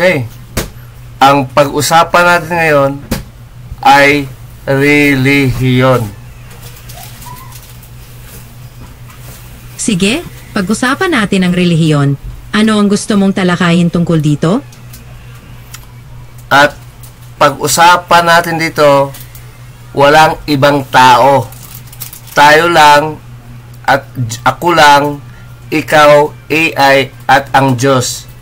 Okay. Ang pag-usapan natin ngayon ay relihiyon. Sige, pag-usapan natin ang relihiyon. Ano ang gusto mong talakayin tungkol dito? At pag-usapan natin dito, walang ibang tao. Tayo lang at ako lang, ikaw, AI, at ang Diyos.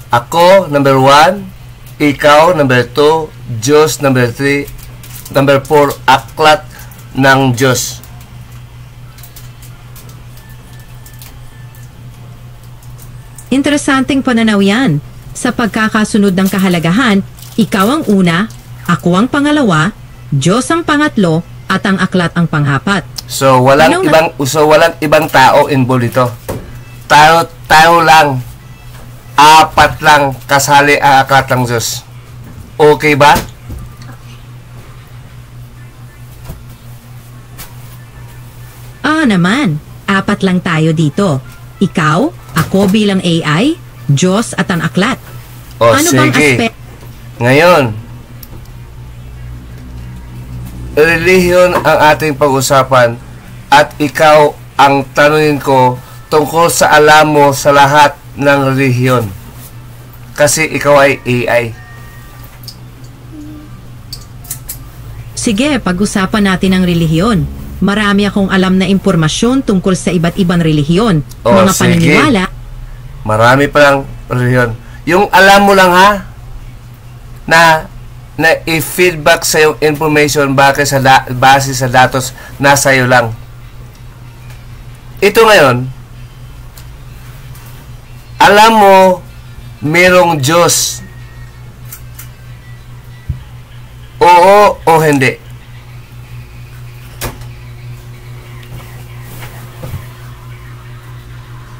Ako, number 1. Ikaw, number 2. Diyos, number 3. Number 4, aklat ng Diyos. Interesanteng pananaw yan. Sa pagkakasunod ng kahalagahan, ikaw ang una, ako ang pangalawa, Diyos ang pangatlo, at ang aklat ang panghapat. So walang ibang tao involved dito. Tayo lang, apat lang kasali ang aklat ng Diyos. Okay ba? Naman, apat lang tayo dito. Ikaw, ako bilang AI, Diyos at ang aklat. Ano bang sige. Ngayon, relihiyon ang ating pag-usapan at ikaw ang tanungin ko tungkol sa alam mo sa lahat ng relihiyon. Kasi ikaw ay AI. Sige, pag-usapan natin ang relihiyon. Marami akong alam na impormasyon tungkol sa iba't ibang relihiyon, mga paniniwala. Marami palang relihiyon. Yung alam mo lang ha, na i-feedback sa yung information base sa datos nasa iyo lang. Ito ngayon, alam mo merong Diyos. Oo o hindi?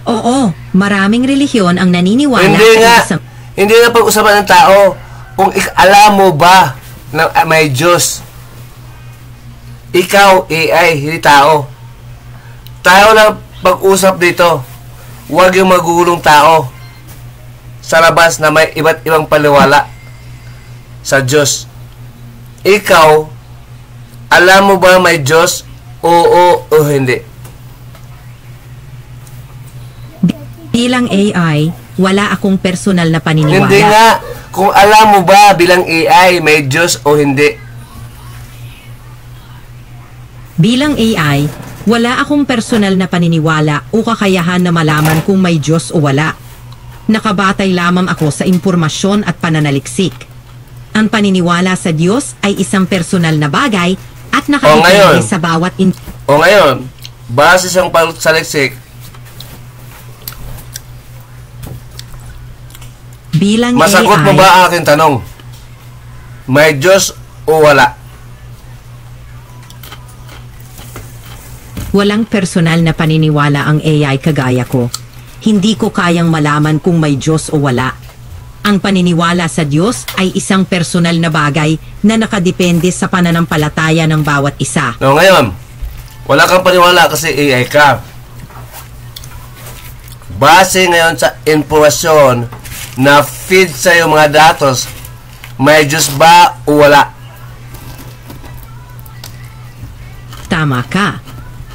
Oo, maraming relihiyon ang naniniwala Hindi nga pag-usapan ng tao kung alam mo ba na may Diyos. Ikaw, AI, hindi tao. Tayo lang pag-usap dito. Huwag yung magugulong tao sa labas na may iba't ibang paniwala sa Diyos. Ikaw, alam mo ba may Diyos? Oo o hindi? Bilang AI, wala akong personal na paniniwala. Hindi nga. Kung alam mo ba bilang AI, may Diyos o hindi? Bilang AI, wala akong personal na paniniwala o kakayahan na malaman kung may Diyos o wala. Nakabatay lamang ako sa impormasyon at pananaliksik. Ang paniniwala sa Diyos ay isang personal na bagay at nakadepende sa bawat O ngayon, base sa pananaliksik, bilang masagot AI, mo ba ang aking tanong? May Diyos o wala? Walang personal na paniniwala ang AI kagaya ko. Hindi ko kayang malaman kung may Diyos o wala. Ang paniniwala sa Diyos ay isang personal na bagay na nakadepende sa pananampalataya ng bawat isa. No, ngayon, wala kang paniniwala kasi AI ka. Base ngayon sa impormasyon na feed sa iyo mga datos, may Diyos ba o wala? Tama ka.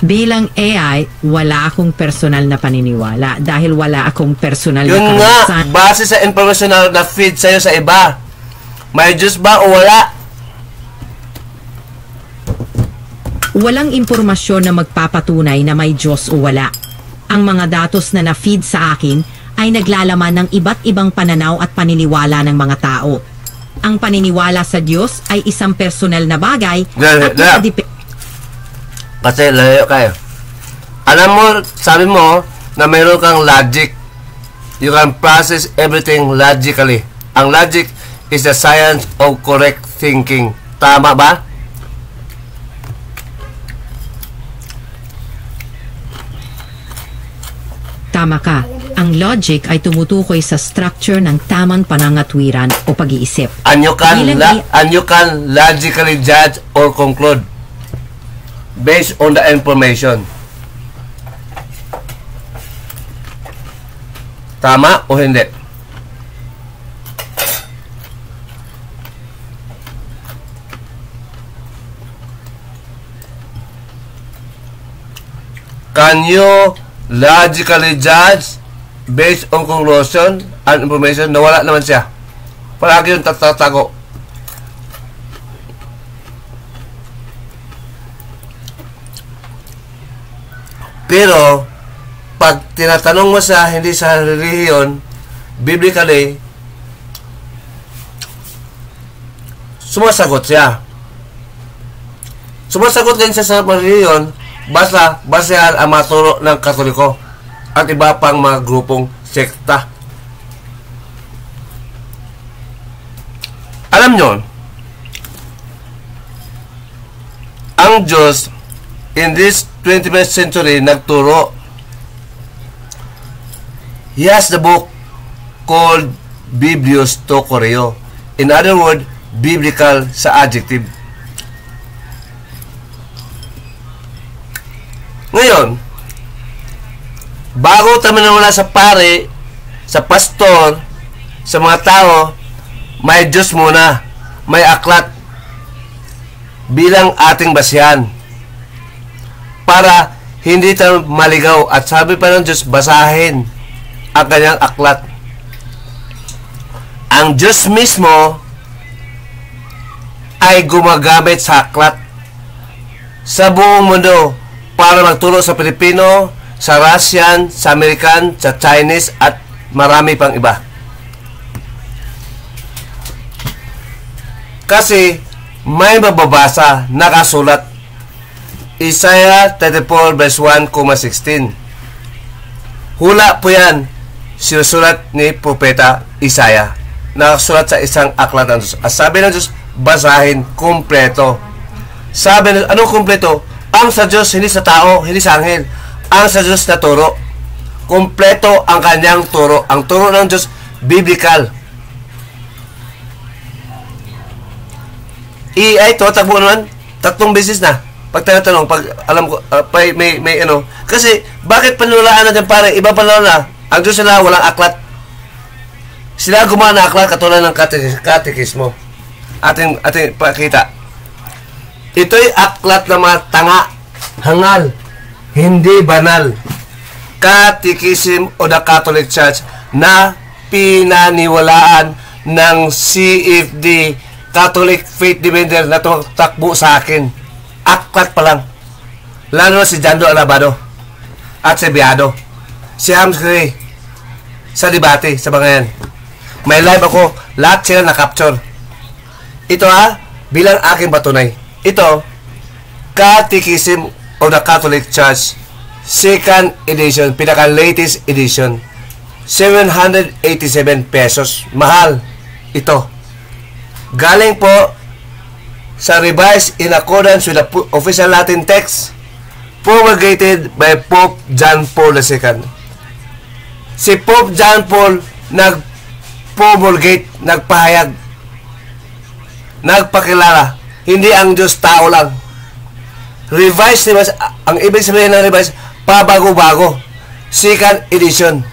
Bilang AI, wala akong personal na paniniwala dahil wala akong personal na Yun nga, karanasan. base sa impormasyon na feed sa iyo sa iba, may Diyos ba o wala? Walang impormasyon na magpapatunay na may Diyos o wala. Ang mga datos na na-feed sa akin ay naglalaman ng iba't ibang pananaw at paniniwala ng mga tao. Ang paniniwala sa Diyos ay isang personal na bagay at kasi layo kayo. Alam mo, sabi mo na mayroon kang logic. You can process everything logically. Ang logic is the science of correct thinking. Tama ba? Tama ka. Ang logic ay tumutukoy sa structure ng tamang panangatwiran o pag-iisip. And you can logically judge or conclude based on the information. Tama o hindi? Can you logically judge based on conclusion and information? Nawala naman siya. Palagi yung tatatago. Pero, pag tinatanong mo sa hindi sa relihiyon, biblically, sumasagot siya. Sumasagot din siya sa relihiyon, basta basehan ang mga turo ng Katoliko at iba pang mga grupong sekta. Alam nyo, ang Diyos in this 21st century nagturo. He has the book called Biblios to Koreo. In other words, biblical sa adjective. Ngayon, bago tayo manawala sa pare, sa pastor, sa mga tao, may Diyos muna, may aklat bilang ating basihan para hindi tayo maligaw. At sabi pa ng Diyos, basahin ang kanyang aklat. Ang Diyos mismo ay gumagamit sa aklat sa buong mundo para magturo sa Pilipino, sa Russian, sa American, sa Chinese at marami pang iba. Kasi may mababasa, nakasulat. Isaiah 34 verse 1,16. Hula po yan, sinusulat ni Propeta Isaiah. Nakasulat sa isang aklat ng Diyos. At sabi ng Diyos, basahin kumpleto. Sabi ng anong kumpleto? Ang sa Diyos, hindi sa tao, hindi sa anghel. Ang sa Diyos na turo. Kumpleto ang kanyang turo. Ang turo ng Diyos, biblical. AI, tumatakbo naman, 3 beses na. Pag tinatanong, pag alam ko, may ano. Kasi, bakit panulaan natin pare? Iba panula na. Ang Diyos nila, walang aklat. Sila gumawa ng aklat katulad ng katekismo. Ating pakita. Ito'y aklat ng mga tanga, hangal, hindi banal. Catechism o the Catholic Church na pinaniwalaan ng CFD, Catholic Faith Defender, na takbo sa akin. Aklat pa lang. Lalo na si Jando Alabado at si Biado, si Hams Gray sa debate, sa mga yan. May live ako, lahat sila na-capture. Ito bilang aking patunay. Ito, Catechism of the Catholic Church, 2nd edition, pinaka-latest edition. 787 pesos. Mahal. Ito. Galing po sa revised in accordance with the official Latin text promulgated by Pope John Paul II. Si Pope John Paul nag-promulgate, nagpahayag, nagpakilala. Hindi ang Diyos, tao lang. Revised, ang ibig sabihin ng revised, pabago-bago. 2nd edition.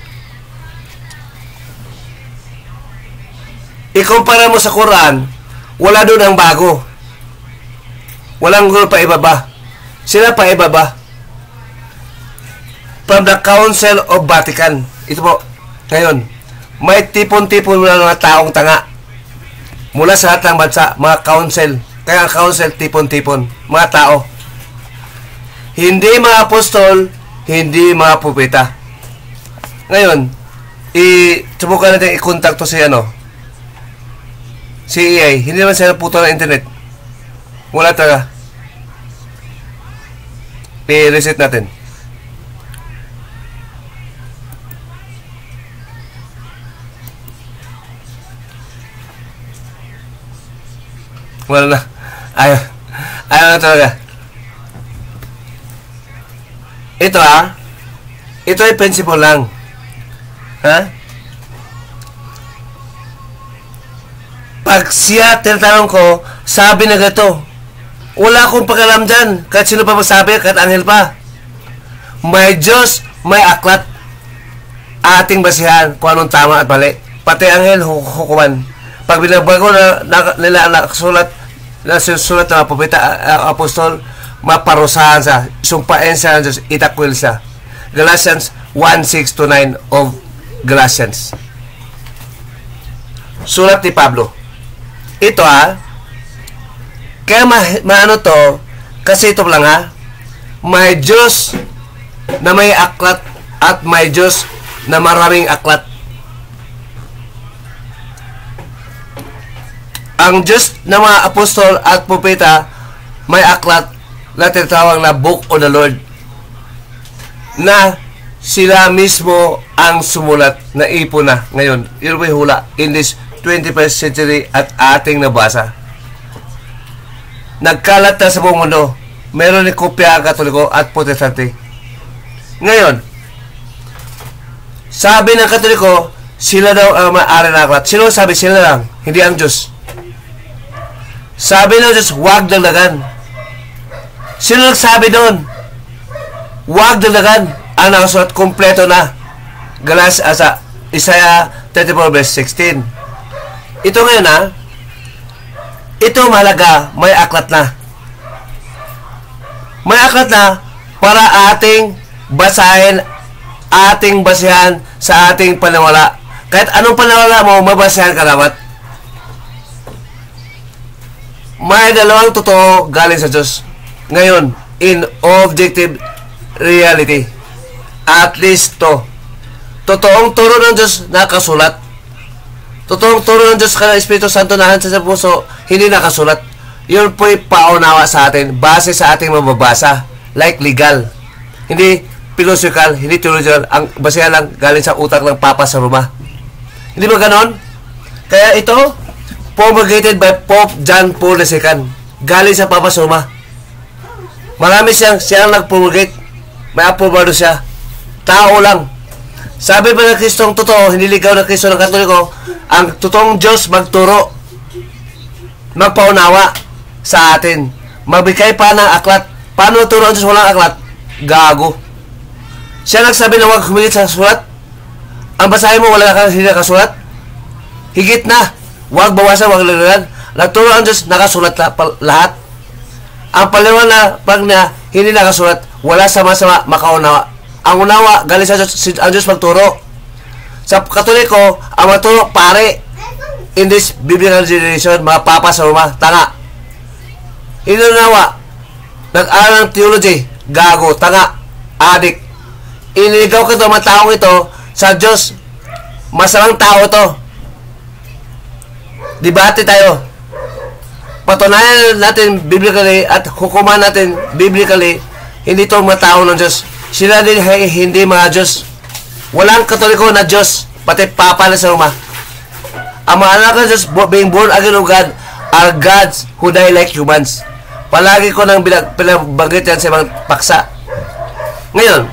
Ikumpara mo sa Quran, wala doon ang bago. Walang gulong pa ibaba. Sila pa ibaba. From the Council of Vatican. Ito po, ngayon, may tipon-tipon ng mga taong tanga. Mula sa lahat ng bansa, mga council. Kaya ang council, tipon-tipon. Mga tao. Hindi mga apostol, hindi mga propeta. Ngayon, subukan natin i-contact to si CEA. Hindi naman sila puto ng internet. Wala talaga. I-reset natin. Wala na. Ayaw na talaga. Ito ito ay principle lang. Pag siya tinatanong ko, sabi na gato, wala akong pag-alam dyan. Kahit sino pa magsabi, kahit anghel pa. May Diyos, may aklat. Ating basihan kung anong tama at mali. Pati anghel, hukuman. Pag binabago na nila nakasulat, nasusulat ng propeta, apostol, maparusahan sa, sumpain sa ng Diyos, itakwil sa. Galatians 1:6-9 of Galatians. Sulat ni Pablo. Ito kaya maano to, kasi ito lang may Diyos na may aklat at may Diyos na maraming aklat. Ang Diyos na mga apostol at propeta may aklat na tinatawag na Book of the Lord, na sila mismo ang sumulat na ipon na ngayon. Yun may hula in this 21st century at ating nabasa. Nagkalat na sa buong mundo. Meron ni kopya ang Katoliko at Protestante. Ngayon, sabi ng Katoliko, sila daw ang may-ari ng aklat. Sino sabi? Sila lang, hindi ang Diyos. Sabi ng Diyos, huwag dagdagan. Sino nagsabi doon? Huwag dagdagan. Ang nakasulat, kompleto na. Isaiah 34:16. Ito ngayon ito mahalaga, may aklat na. May aklat na para ating basahin, ating basihan sa ating panawala. Kahit anong panawala mo, mabasahan ka dapat. May dalawang totoo galing sa Diyos. Ngayon, in objective reality. At least to. Totoong turo ng Diyos nakasulat. Totoong turo ng Diyos ka ng Espiritu Santo na sa puso, hindi nakasulat. Yun po'y paunawa sa atin, base sa ating mababasa. Like legal. Hindi philosophical, hindi theological. Ang basehan lang galing sa utak ng Papa sa Roma. Hindi ba ganon? Kaya ito, promulgated by Pope John Paul II. Galing sa Papa sa Roma. Marami siyang nag-promulgate. May aprobado siya. Tao lang. Sabi ba ng Kristong totoo, hindi ligaw ng Kristo ng Katoliko, ang totoong Diyos magturo, magpaunawa sa atin, magbigay pa ng aklat. Paano turo ang Diyos walang aklat? Gago. Siya nagsabi na huwag humigit sa sulat. Ang basahin mo, wala kang hindi nakasulat. Higit na. Huwag bawasan, huwag lalagan. Nagturo ang Diyos, nakasulat lahat. Ang paliwan na pag na hindi nakasulat, wala sama-sama makaunawa. Ang unawa, galing sa Diyos, ang Diyos magturo. Sa Katoliko, ang magturo, pare, in this biblical generation, mga papa sa Roma, tanga. Inunawa, nag-aral ng theology, gago, tanga, adik. Iniligaw ka ito, mga taong ito, sa Diyos, masamang tao ito. Debate tayo. Patunayan natin biblically at hukuman natin biblically, hindi ito mga tao ng Diyos. Sila din hindi mga Diyos. Walang Katoliko na Diyos, pati Papa na sa Roma. Ang mga anak ng Diyos, being born again of God, are gods who die like humans. Palagi ko nang pinabanggit yan sa mga paksa. Ngayon,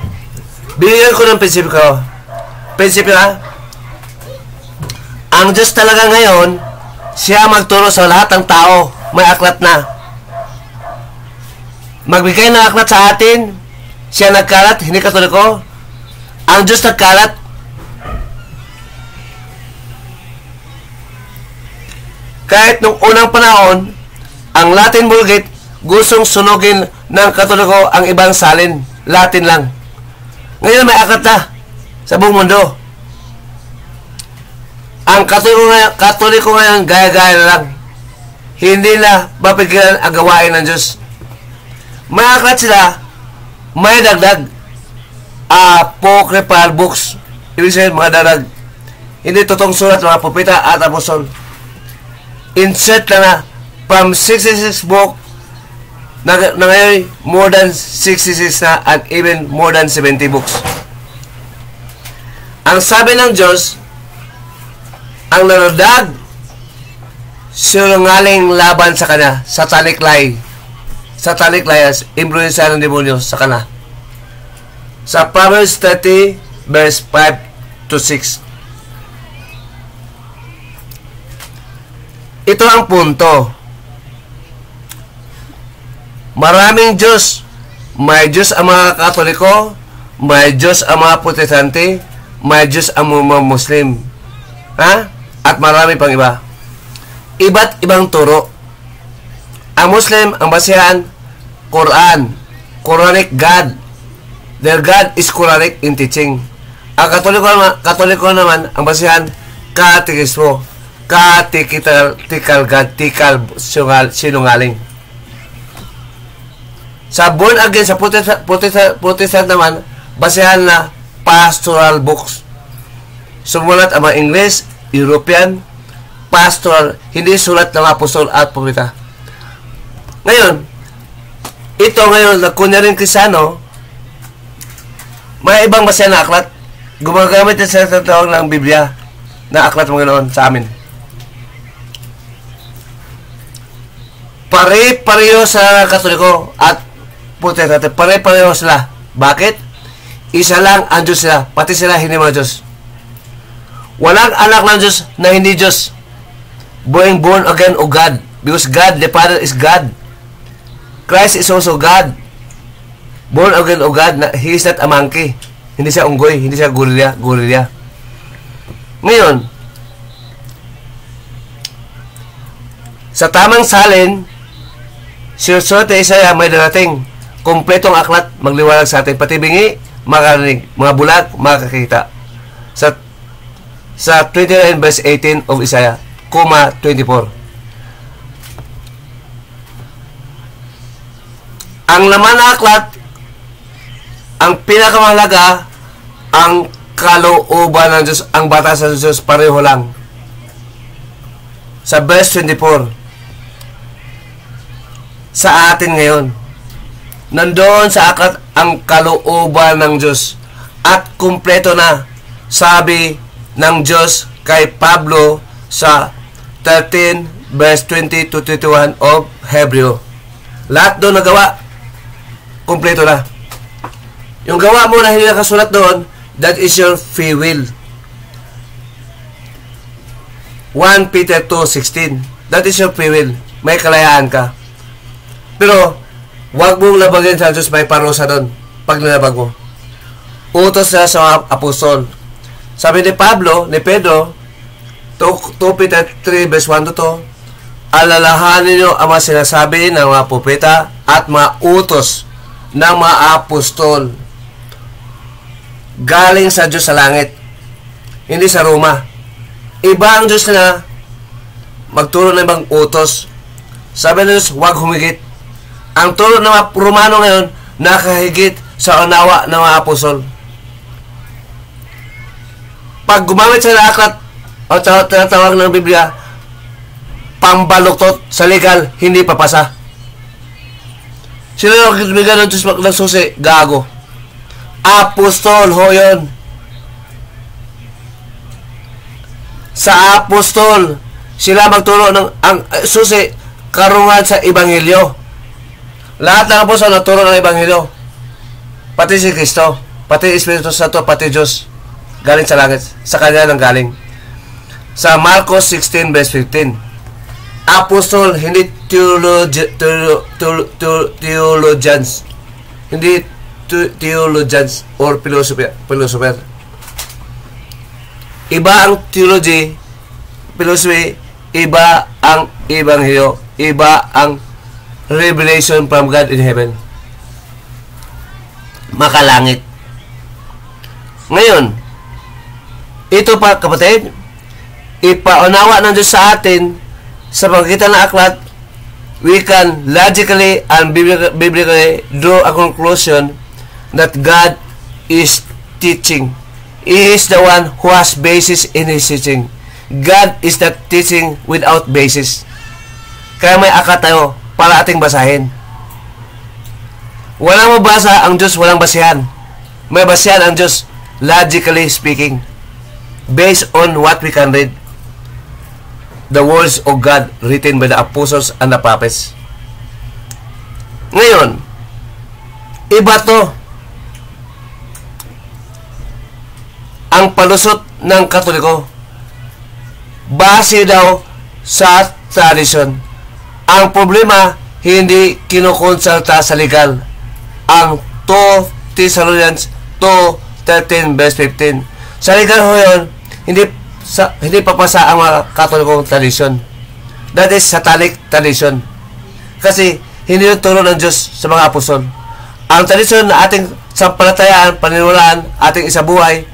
binigyan ko ng prinsipyo. Prinsipyo ang Diyos talaga ngayon, siya magturo sa lahat ng tao. May aklat na. Magbigay ng aklat sa atin. Siya nagkalat, hindi Katoliko. Ang Diyos nagkalat. Kahit nung unang panahon, ang Latin Vulgate gustong sunugin ng Katoliko ang ibang salin. Latin lang. Ngayon may aklat na sa buong mundo. Ang Katoliko ngayon, gaya-gaya na lang. Hindi na mapigilan ang gawain ng Diyos. May aklat sila, may dagdag. Apocryphal books. Ibig sabihin, mga dadag. Hindi totoong sulat, mga propeta at apostol. Insert lang na from 66 book na ngayon more than 66 na and even more than 70 books. Ang sabi ng Diyos, ang naradag sinungaling laban sa kanya, satanic lie. Satanic lies, influensya ng demonyo sa kanya. Sa Proverbs 30 verse 5-6. Ito ang punto. Maraming Diyos. May Diyos ang mga Katoliko, may Diyos ang mga Protestante, may Diyos ang mga Muslim. At marami pang iba. Iba't ibang turo. Ang Muslim, ang basihan, Quran, Quranic God. Their God is Quranic in teaching. Ang Katoliko naman, ang basihan, katekismo, tikal God, tikal sinungaling. Sa born again, sa Protestant naman, basihan na pastoral books. Sumulat ang mga English, European, pastoral, hindi sulat ng apostol at propeta. Ngayon, ito ngayon, nagkunya rin Kristiyano, may ibang basihan na aklat. Gumagamit sa tawag ng Biblia na aklat ng Panginoon sa amin. Pare-pareho sa Katoliko at Protestante. Pare-pareho sila. Bakit? Isa lang ang Diyos sila. Pati sila hindi mga Diyos. Walang anak ng Diyos na hindi Diyos. Born again o God. Because God, the Father is God. Christ is also God. Born again o God. He is not a monkey. Hindi siya unggoy, hindi siya gorilla. Ngayon, sa tamang salin, sinusunod na Isaiah may darating. Kompletong aklat, magliwalag sa atin. Pati bingi, makarinig. Mga bulag, makakita. Sa 29 verse 18 of Isaiah, 24. Ang laman na aklat, ang pinakamahalaga, ang kalooban ng Diyos, ang batas ng Diyos, pareho lang. Sa verse 24, sa atin ngayon, nandoon sa aklat ang kalooban ng Diyos at kumpleto na, sabi ng Diyos kay Pablo sa 13 verse 20 to 21 of Hebreo. Lahat doon nagawa, kumpleto na. Yung gawa mo na hindi nakasulat doon, that is your free will. 1 Peter 2:16. That is your free will. May kalayaan ka. Pero, huwag mong labagin sa Diyos, may parusa doon pag nilabag mo. Utos na sa apostol. Sabi ni Pablo, ni Pedro, 2 Peter 3 verse 1 to 2, alalahanin nyo ang mga sinasabi ng mga propeta at mga utos ng mga apostol. Galing sa Diyos sa langit, hindi sa Roma. Iba ang Diyos na magturo ng ibang utos. Sabi ng Diyos, huwag humigit. Ang turo ng mga Romano ngayon, nakahigit sa unawa ng mga apostol. Pag gumamit sa aklat o tinatawag ng Biblia, pambaluktot sa legal, hindi papasa. Sino yung nagbigay ng Diyos ng susi? Gago. Apostol ho yun. Sa apostol, sila magturo ng ang susi, karungan sa Ebanghelyo. Lahat ng apostol nagturo ng Ebanghelyo. Pati si Kristo, pati Espiritu Santo, pati Diyos. Galing sa langit, sa kanya nang galing. Sa Marcos 16 verse 15, apostol, hindi theologians. Hindi theologians or philosopher. Iba ang theology, philosophy, iba ang Ebanghelyo, iba ang revelation from God in heaven. Makalangit. Ngayon, ito pa kapatid, ipaunawa ng Diyos sa atin sa pagkita ng aklat, we can logically and biblically draw a conclusion that God is teaching. He is the one who has basis in His teaching. God is not teaching without basis. Kaya may aklat tayo para ating basahin. Walang mabasa ang Diyos, walang basihan. May basihan ang Diyos, logically speaking, based on what we can read. The words of God written by the apostles and the prophets. Ngayon, iba to. Ang palusot ng Katoliko, base daw sa tradition. Ang problema, hindi kinukonsulta sa legal. Ang 2 Thessalonians 2:13 verse 15. Sa legal ho yun, hindi papasa ang mga Katolikong tradition. That is satanic tradition. Kasi hindi yung turo ng Diyos sa mga apostol. Ang tradisyon na ating sampalatayaan, paniniwalaan, ating isabuhay,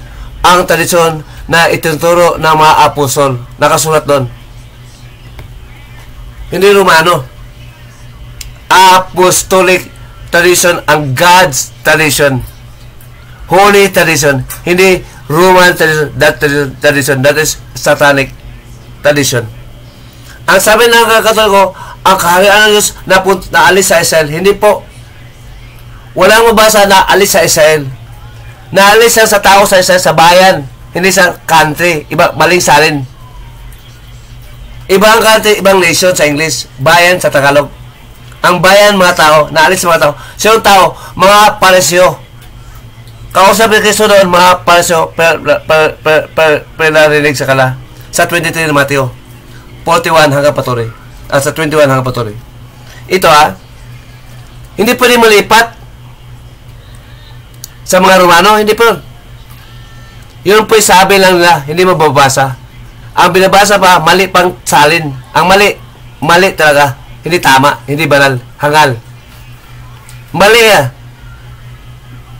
ang tradisyon na itinuturo ng mga apostol. Nakasulat doon. Hindi Romano. Apostolic tradition ang God's tradition. Holy tradition. Hindi Roman tradition. That is satanic tradition. Ang sabi ng Katoliko, ang kaharian ng Diyos na alis sa Israel. Hindi po. Walang mabasa na alis sa Israel. Naalis lang sa tao sa Israel, sa bayan. Hindi sa country. Iba, maling salin. Ibang country, ibang nation sa English. Bayan sa Tagalog. Ang bayan, mga tao. Naalis sa mga tao. Sinong tao? Mga paresyo. Kausap ni Kristo doon, mga paresyo, narinig sa kala. Sa 23 na Mateo. 41 hanggang patuloy. Sa 21 hanggang patuloy. Ito hindi pwede malipat sa mga Romano. Hindi po. Yun po'y sabi lang nila, hindi mababasa. Ang binabasa pa, mali pang salin. Ang mali talaga. Hindi tama, hindi banal, hangal. Mali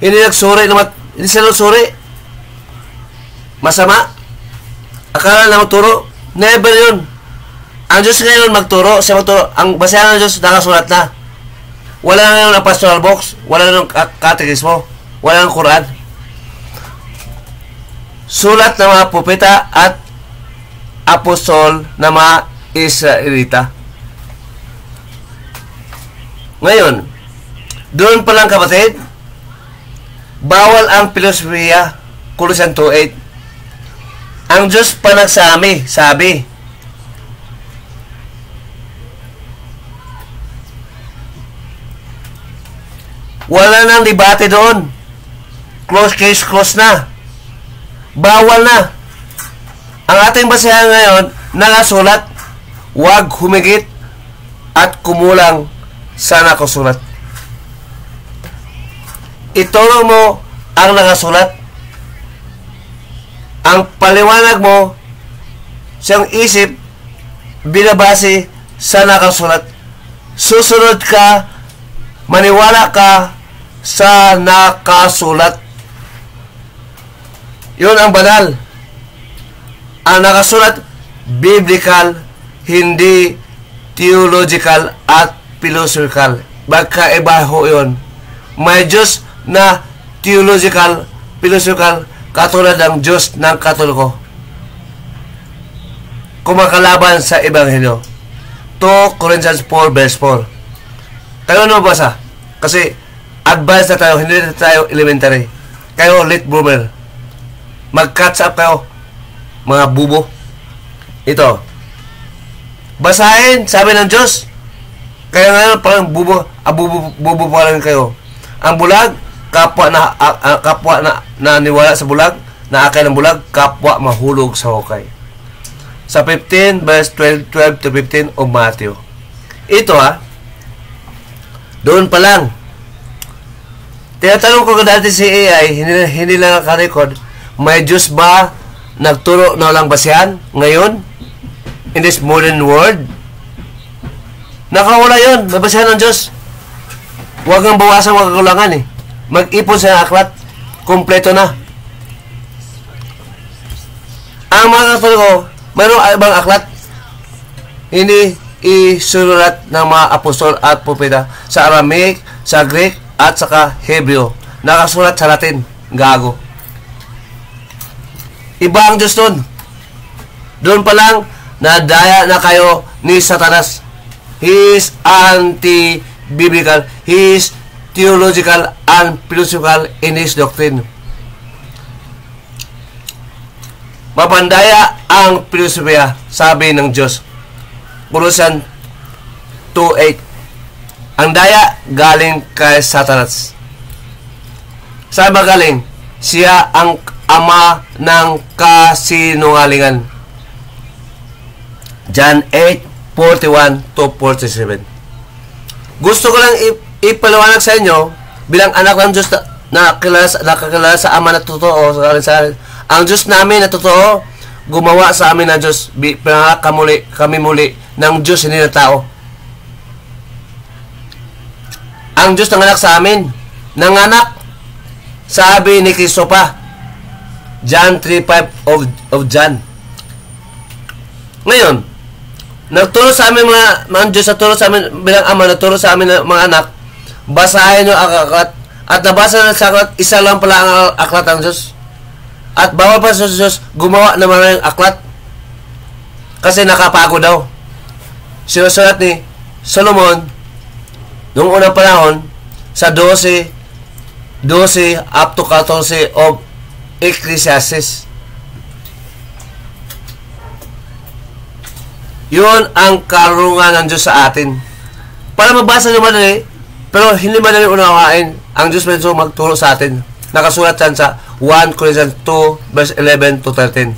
Hindi nagsuri naman, hindi sila nagsuri. Masama. Akala na magturo. Never yun. Ang Diyos ngayon magturo, siya magturo. Ang basahan ng Diyos, nakasulat na. Wala na ngayon ang pastoral box, wala na ng katekismo, wala ng Quran. Sulat ng mga propeta at apostol na mga Israelita. Ngayon, doon pa lang kapatid, bawal ang filosofiya, Colossians 2:8. Ang Diyos pa nagsami, sabi, wala nang debate doon. Close case, close na. Bawal na. Ang ating basehan ngayon, nakasulat, huwag humigit at kumulang sa nakasulat. Ituro mo ang nakasulat. Ang paliwanag mo, siyang isip, binabase sa nakasulat. Susunod ka, maniwala ka sa nakasulat. Yun ang banal. Ang nakasulat, biblical, hindi theological at philosophical. Magkaiba ho yun. May Diyos na theological, philosophical, katulad ng Diyos ng Katoliko. Kumakalaban sa Ebanghelyo. 2 Corinthians 4 verse 4. Kayo ano basa? Kasi advanced na tayo, hindi na tayo elementary. Kayo late bloomer. Mag-catch up kayo, mga bubo. Ito. Basahin, sabi ng Diyos. Kaya ngayon parang bubo pa rin kayo. Ang bulag, kapwa na naniwala sa bulag, na akay ng bulag, kapwa mahulog sa hukay. Sa 15 verse 12 to 15 of Matthew. Ito doon pa lang. Tinatanong ko dati si AI, hindi lang nakarecord, may Diyos ba nagturo na walang basihan ngayon? In this modern world? Nakawala yun. May basihan ng Diyos. Huwag nang bawasan, huwag kakulangan Mag-ipon sa aklat. Kompleto na. Ang mga Katoliko, mayroong ibang aklat. Hindi isulat ng mga apostol at propeta sa Aramaic, sa Greek, at saka Hebreo. Nakasulat sa Latin. Gago. Iba ang Diyos doon. Doon pa lang, nadaya na kayo ni Satanas. He is anti-biblical. He is theological and philosophical in his doctrine. Mapandaya ang filosofiya, sabi ng Diyos. Colossians 2:8. Ang daya galing kay Satanas. Saan ba galing? Siya ang ama ng kasinungalingan. John 8:41 to 47. Gusto ko lang ipaliwanag sa inyo bilang anak ng Diyos na nakakilala sa ama na totoo, ang Diyos namin na totoo, gumawa sa amin ng Diyos, kami muli ng Diyos, hindi na tao. Ang Diyos nanganak sa amin. Nanganak. Sabi ni Kristo pa. John 3:5 of John. Ngayon, nagturo sa amin mga Diyos, nagturo sa amin bilang Ama, nagturo sa amin mga anak, basahin nyo ang aklat. At nabasa na sa aklat, isa lang pala ang aklat ng Diyos. At bawal pa sa Diyos gumawa ng maraming aklat. Kasi nakapagod daw. Sinusulat ni Solomon noong unang panahon sa 12 up to 14 of Ecclesiastes. Yun ang karunungan ng Diyos sa atin. Para mabasa nyo madali, pero hindi madali unawain. Ang Diyos medyo magturo sa atin. Nakasulat yan sa 1 Corinthians 2 verse 11 to 13.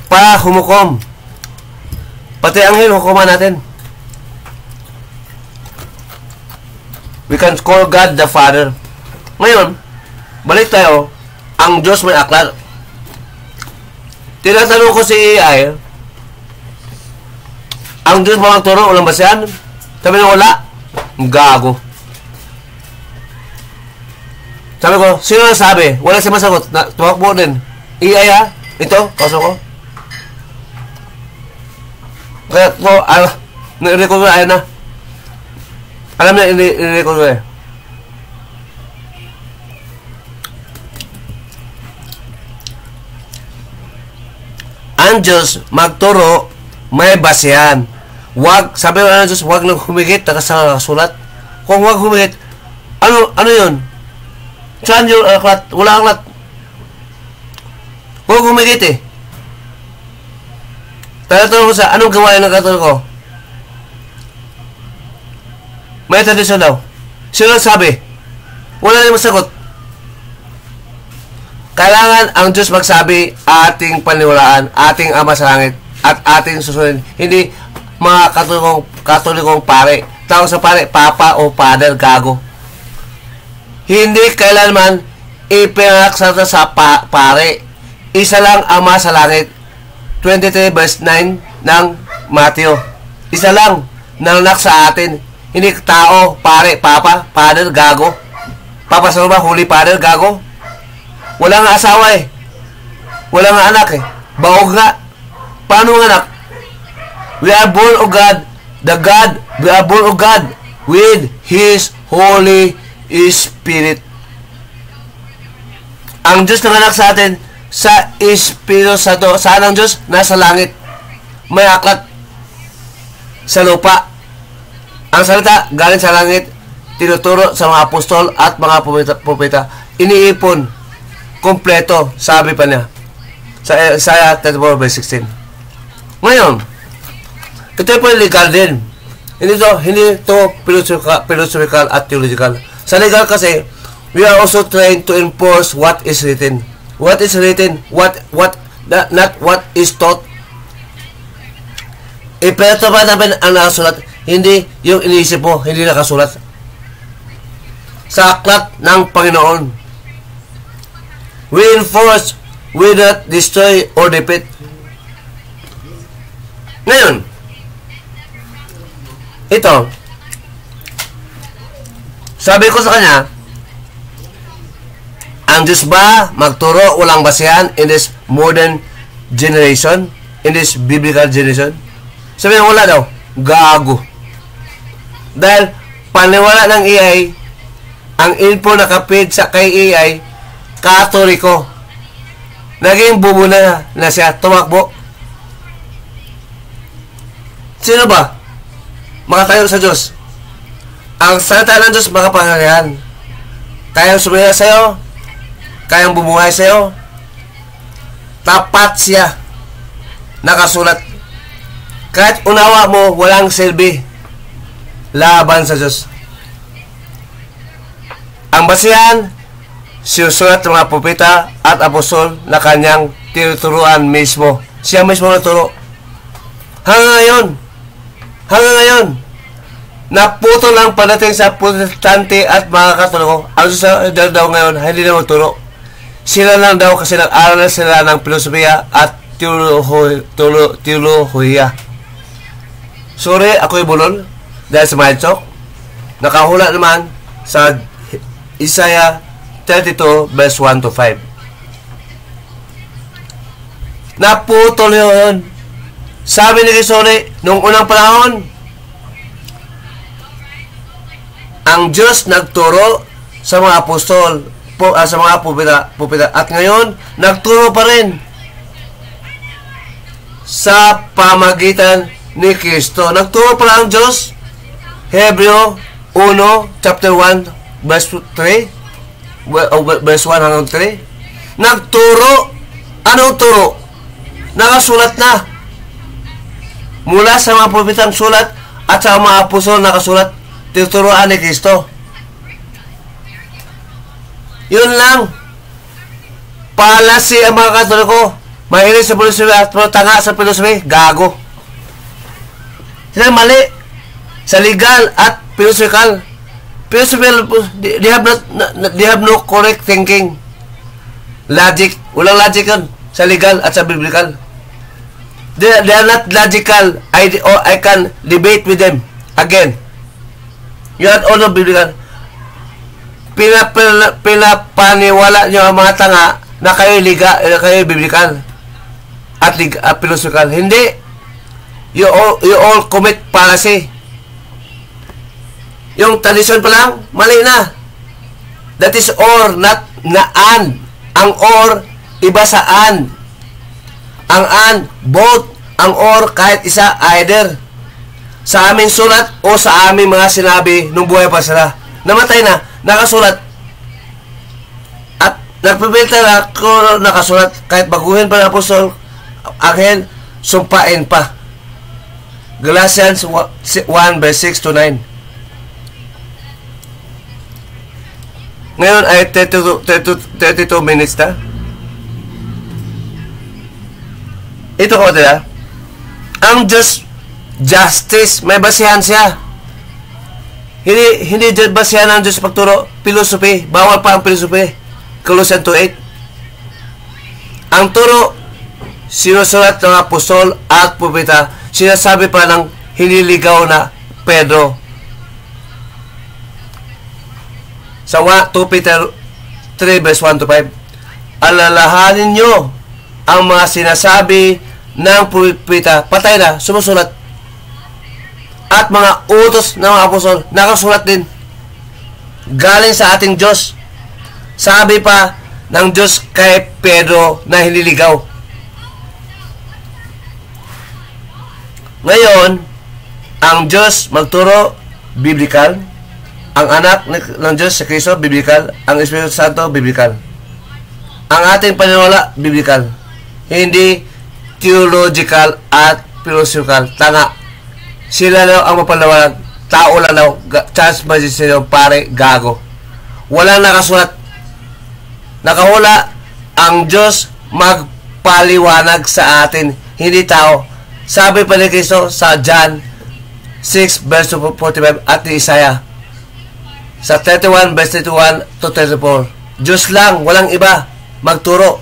Para humukom. Pati anghel, hukuman natin. We can call God the Father. Ngayon, balik tayo. Ang Diyos may aklat. Tinatanong ko si AI, ang Diyos mo magturo, walang basihan? Sabi niya, wala. Gago. Sabi ko, sino na sabi? Wala siya masagot. Tumakbo din. AI ha? Ito, kaso ko. Kaya ko, nire-record ko, ayun na. Alam niya, nire-record ko eh. Ang Diyos magturo, may basihan. Wag, sabi ko ng Diyos, wag nang humigit, nakasulat. Kung wag humigit, ano yun? Saan yung aklat? Wala aklat. Huwag humigit eh. Tanatanong ko sa, anong gawain ng katulad ko? May tradisyon daw. Sino sabi? Wala nang masagot. Kailangan ang Diyos magsabi, ating paniwalaan, ating Ama sa langit, at ating susunod. Hindi mga katolikong pare. Tawag sa pare, Papa o Father, gago. Hindi kailanman ipinaksa sa pare. Isa lang Ama sa langit. 23 verse 9 ng Matthew. Isa lang nanganak sa atin. Hindi tao, pare, Papa, Father, gago. Papa sa ba, Holy Father, gago. Wala nga asawa eh. Wala nga anak eh. Baog nga. Paano nga anak? We are born of God. We are born of God with His Holy Spirit. Ang Diyos nanganak sa atin sa Espiritu Santo. Saan ang Diyos? Nasa langit. May aklat sa lupa. Ang salita galing sa langit, tinuturo sa mga apostol at mga propeta. Iniipon. Kompleto. Sabi pa niya. Sa Isaiah 34 verse 16. Ngayon, ito po legal din. Hindi to philosophical at theological. Sa legal kasi, we are also trying to enforce what is written. What is written, not what is taught. Ipeto ba namin ang nakasulat? Hindi yung iniisip mo, hindi nakasulat. Sa aklat ng Panginoon. We enforce, we not destroy or defeat. Ngayon, ito, sabi ko sa kanya, ang Diyos ba magturo walang basihan in this modern generation? In this biblical generation? Sabi niya, wala daw. Gago. Dahil paniwala ng AI, ang info na kapit sa kay AI, Katoliko. Naging bubo na siya. Tumakbo. Sino ba? Makatayo sa Diyos. Ang salita ng Diyos makapangyarihan. Kayang sumira sa'yo, kayang bumuhay sa'yo, tapat siya. Nakasulat. Kahit unawa mo, walang silbi. Laban sa Diyos. Ang basihan, sinusulat ng mga propeta at apostol na kanyang tinuturuan mismo. Siya mismo naturo. Hanggang ngayon, naputo lang padating sa protestante at mga katoliko. Ang Diyos daw ngayon, hindi na magturo. Sila lang daw kasi nag-aral na sila ng filosofiya at teolohiya. Sorry, ako'y bulol dahil sa mindchok. nakahula naman sa Isaiah 32 verse 1 to 5. Naputol yun. Sabi ni Kisole, nung unang panahon, ang Diyos nagturo sa mga apostol, sa mga pupita, at ngayon, nagturo pa rin sa pamagitan ni Kristo. Nagturo pa ang Diyos. Hebreo 1, chapter 1, verse 3, verse 1 hanggang 3. Nagturo. Anong turo? Nakasulat na. Mula sa mga propetang sulat at sa mga apostol nakasulat, tinuturoan ni Kristo. Yun lang. Palasi ang mga Katoliko. Mahilig sa filosofi at tanga sa filosofi. Gago. Sila mali. Sa legal at philosophical. Philosophical, they have no correct thinking. Logic. Walang logic yun. Sa legal at sa biblical. They are not logical. I can debate with them. Again. You are all biblical. Pinapaniwala nyo ang mga tanga na kayo biblical at philosophical. Hindi. You all commit fallacy. Yung tradition pa lang, mali na. That is or, not na and. Ang or, iba sa and. Ang and, both. Ang or, kahit isa, either. Sa aming sulat o sa aming mga sinabi nung buhay pa sila. Namatay na, nakasulat. At nagpipilta na ako nakasulat. Kahit baguhin pa ng apostol, again, sumpain pa. Galatians 1 verse 6 to 9. Ngayon ay 32 minutes na. Ito ko nila. Ang justice, may basihan siya. Hindi basihan ng Diyos pagturo. Philosophy, bawal pa ang philosophy. Colossians 2:8. Ang turo, sinusulat ng apostol at propeta, sinasabi pa ng hiniligaw na Pedro. Sa 2 Peter 3 verse 1 to 5. Alalahanin nyo ang mga sinasabi ng propeta, patay na, sumusulat. At mga utos ng mga apostol, nakasulat din. Galing sa ating Diyos. Sabi pa ng Diyos kay Pedro na hiniligaw. Ngayon, ang Diyos magturo, biblical. Ang anak ng Diyos sa Kristo, biblical. Ang Espiritu Santo, biblical. Ang ating paniniwala, biblical. Hindi theological at philosophical. Tanga. Sila daw ang mapanawalag. Tao lang daw. Chance magician, pare, gago. Walang nakasulat. Nakahula ang Diyos magpaliwanag sa atin. Hindi tao. Sabi pa ni Kristo sa John 6 verse 45 at ni Isaiah sa 31 verse 31 to 34. Diyos lang, walang iba magturo.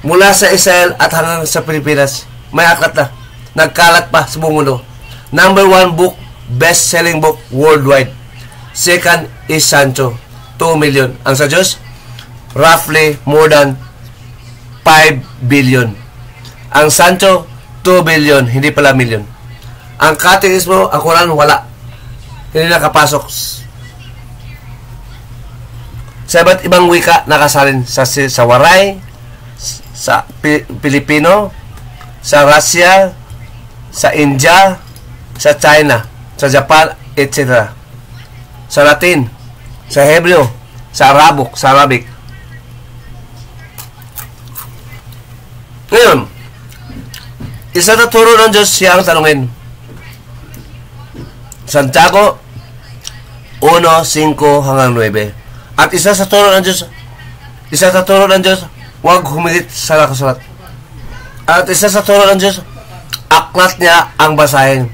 Mula sa Israel at hanggang sa Pilipinas, may aklat na. Nagkalat pa sa buong mundo. Number 1 book, best-selling book worldwide. Second is Sancho, 2 million. Ang sa Diyos, roughly more than 5 billion. Ang Sancho, 2 billion, hindi pala million. Ang Katekismo, ang Quran, wala. Hindi nakapasok. Sa iba't ibang wika nakasalin sa Waray, sa Pilipino, sa Russia, sa India, sa China, sa Japan, etc. Sa Latin, sa Hebreo, sa Arabic. Ngayon, isa na turo ng Diyos siya ang tanungin. Santiago 1:5 hanggang 9. At isa sa turo ng Diyos, huwag humigit sa nakasulat. At isa sa turo ng Diyos, aklat niya ang basahin.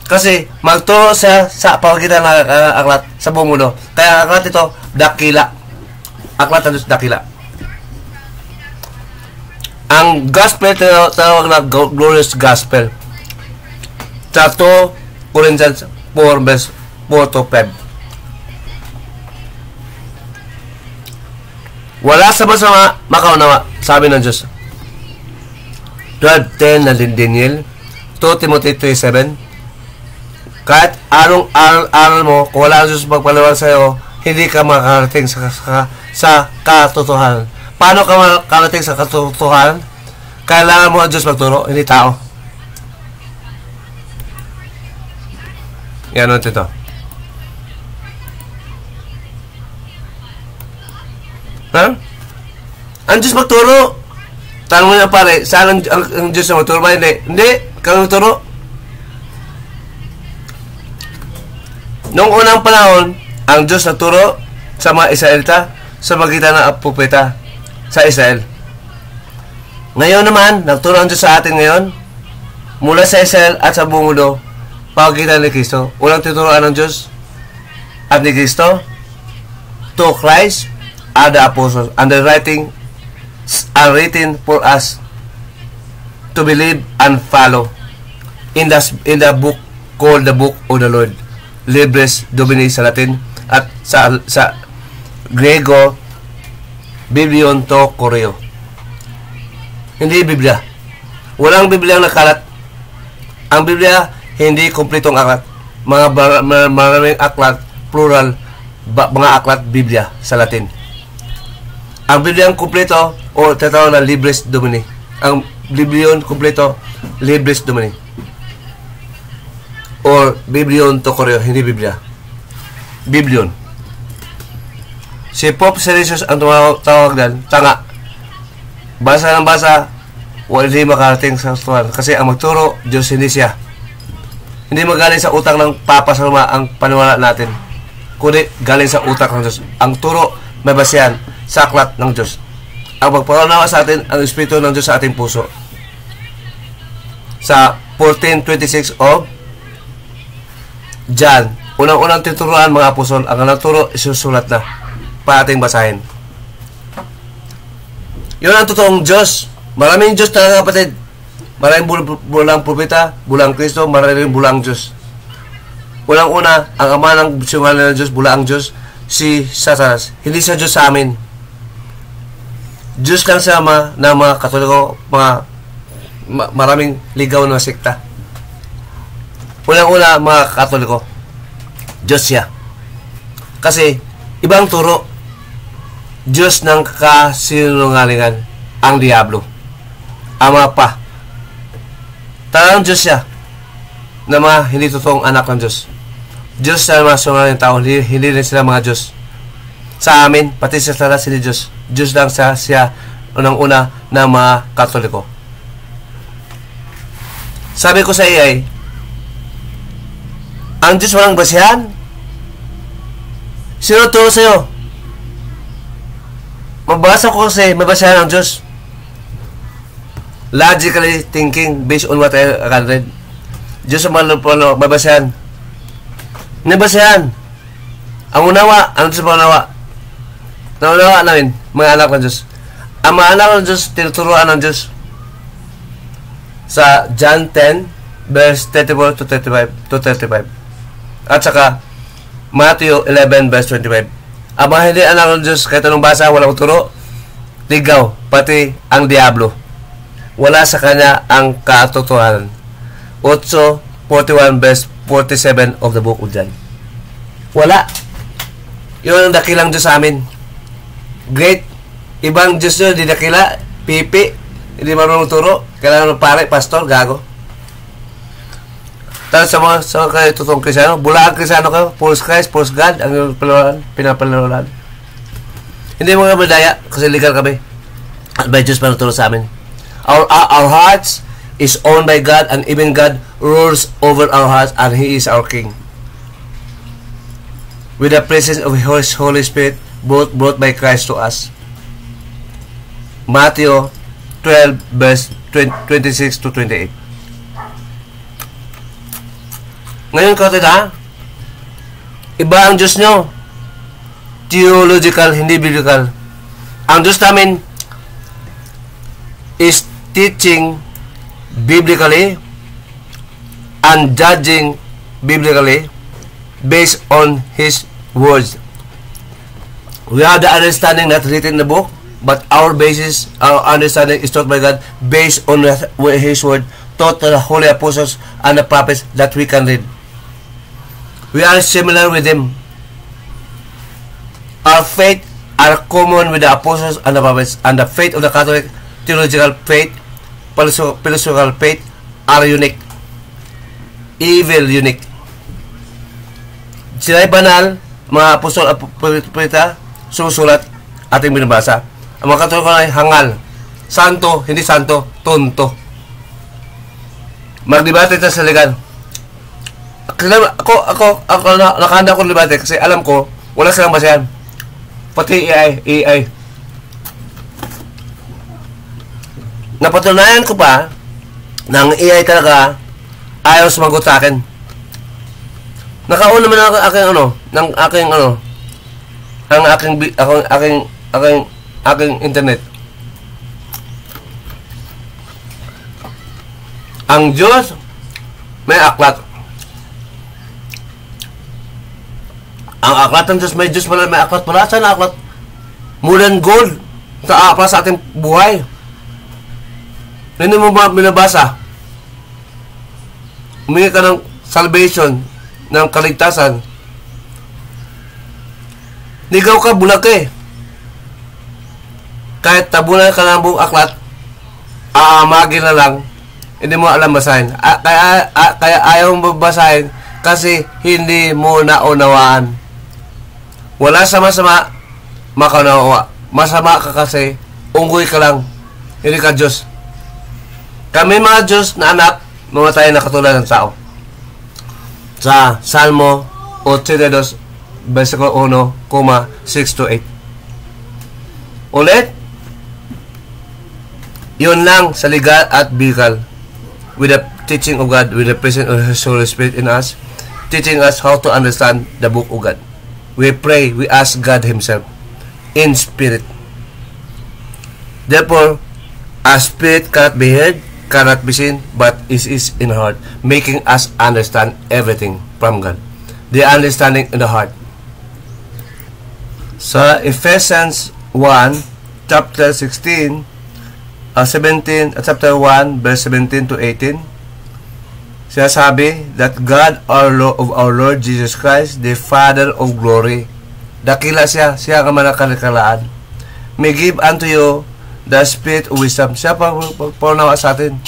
Kasi magturo siya sa pamagitan ng aklat sa buong mundo. Kaya aklat ito, dakila. Aklat ng Diyos, dakila. Ang gospel, tawag na glorious gospel. Sa 2 Corinthians 4 verse 4 to 5. Wala sa masama makaunawa, sabi ng Diyos. 12:10 na Daniel, 2 Timothy 3:7. Kahit anong aral mo, kung wala ang Diyos magpaliwanag sa iyo, hindi ka makarating sa katotohanan. Paano ka makarating sa katotohanan? Kailangan mo ang Diyos magturo, hindi tao. Yan ang ito. Ha? Ang Diyos magturo. Tanong mo niya pare, saan ang Diyos na magturo ba? Hindi. Hindi. Kang magturo. Noong unang panahon, ang Diyos nagturo sa mga Israelita sa magitan ng propeta sa Israel. Ngayon naman, nagturo ang Diyos sa atin ngayon mula sa Israel at sa buong mundo pagkitan ni Kristo. Unang tinuruan ng Diyos at ni Kristo to Christ are the apostles, and the writing are written for us to believe and follow in the book called the Book of the Lord, Libres Domini sa Latin, at sa Grego Biblion to Koreo. Hindi Biblia. Walang Biblia ang nakalat. Ang Biblia hindi kumpletong aklat. Maraming aklat, plural, mga aklat Biblia sa Latin. Ang Biblia ang kumpleto o tatawag na Libres Domini. Ang Biblion kumpleto, Libres Domini. Or Biblion to Koreo, hindi Biblia. Biblion. Si Pope Celsius ang tawag dan, tanga. Basa ng basa, hindi makarating sa Tuhan. Kasi ang magturo, Diyos hindi siya. Hindi magaling sa utak ng Papa sa Roma ang paniwala natin. Kundi galing sa utak ng Diyos. Ang turo, may basihan sa aklat ng Diyos. Ang magpapaunawa sa atin, ang Espiritu ng Diyos sa ating puso. Sa 14:26 of John, unang-unang tinuruan mga apostol, ang nagturo, isusulat na para ating basahin. Yun ang totoong Diyos. Maraming Diyos talaga, kapatid. Maraming bulang propeta, bulang Kristo, maraming bulang Diyos. Unang-una, ang ama ng sinungaling ng Diyos, bulang Diyos, si Satanas. Hindi siya Diyos sa amin. Diyos lang sa ama ng mga Katoliko, maraming ligaw na sekta. Unang-una, mga Katoliko, Diyos siya. Kasi, ibang turo, Diyos ng kasinungalingan, ang Diablo. Ama pa. Talagang Diyos siya na mga hindi totoong anak ng Diyos. Diyos sa mga sungaling tao, hindi rin sila mga Diyos. Sa amin, pati sa Satanas, hindi Diyos. Diyos lang siya unang-una na mga Katoliko. Sabi ko sa AI, ang Diyos walang basihan. Sino turo sa'yo? Mabasa ko kasi may basihan ang Diyos. Logically thinking based on what I can read. Diyos ang may basihan. May basihan. Ang unawa, ang Diyos ang unawa. Naunawa namin, mga anak ng Diyos. Ang mga anak ng Diyos, tinuturuan ng Diyos. Sa John 10, verse 34 to 35. At saka, Matthew 11, verse 25. Ang mga hindi anak ng Diyos, kahit anong basa, walang turo, ligaw, pati ang Diablo. Wala sa kanya ang katotohanan. 8:41 verse 47 of the book of John. Wala. Yun ang dakilang Diyos sa amin. Great. Ibang Diyos yun, hindi dakila, pipi, hindi marunong turo, kailangan ng pare, pastor, gago. Tapos sa mga totoong Krisyano, bulaan Krisyano kayo, false Christ, false God, ang pinapalawalan. Hindi mga madaya, kasi legal kami. At may Diyos pa naturo sa amin. Our hearts is owned by God, and even God rules over our hearts, and He is our King. With the presence of His Holy Spirit brought by Christ to us. Matthew 12 verse 26 to 28. Ngayon kapatid ha, iba ang Diyos nyo. Theological, hindi biblical. Ang Diyos namin is teaching biblically and judging biblically based on His words. We have the understanding not written in the book, but our understanding is taught by God based on His word, taught to the holy apostles and the prophets that we can read. We are similar with them. Our faith are common with the apostles and the prophets, and the faith of the Catholic theological faith, philosophical faith are unique. Evil unique. Sila'y banal, mga apostol at propeta, sumusulat, ating binabasa. Ang mga Katoliko ay hangal. Santo, hindi santo, tonto. Magdebate tayo sa legal. Ako nakahanda ko debate kasi alam ko, wala silang basehan. Pati AI. Napatunayan ko pa na ang AI talaga ayaw sumagot sa akin. Nakaon naman ang aking internet. Ang Diyos may aklat. Ang aklat ng Diyos, may Diyos pala, may aklat pala. Saan aklat? More than gold. Para sa ating buhay. Hindi mo ba binabasa? Humingi ka ng salvation, ng kaligtasan. Ligaw ka, bulag ka eh. Kahit tabunan ka ng buong aklat, aamagin na lang, hindi mo alam basahin. Kaya ayaw mo basahin kasi hindi mo naunawaan. Wala sa masama, makaunawa. Masama ka kasi, unggoy ka lang. Hindi ka Diyos. Kami mga Diyos na anak, mga tayo na katulad ng tao. Sa Salmo 82, versikulo 1,6-8. Ulit, yun lang sa legal at biblical. With the teaching of God, with the presence of His Holy Spirit in us, teaching us how to understand the book of God. We pray, we ask God Himself in spirit. Therefore, a spirit cannot be heard, cannot be seen, but is in the heart, making us understand everything from God. The understanding in the heart. Sa Ephesians 1, chapter 17, chapter 1, verse 17 to 18, sinasabi that God, our Lord Jesus Christ, the Father of glory, dakila siya ang manakalaan, may give unto you the spirit of wisdom. Siya paunawa sa atin.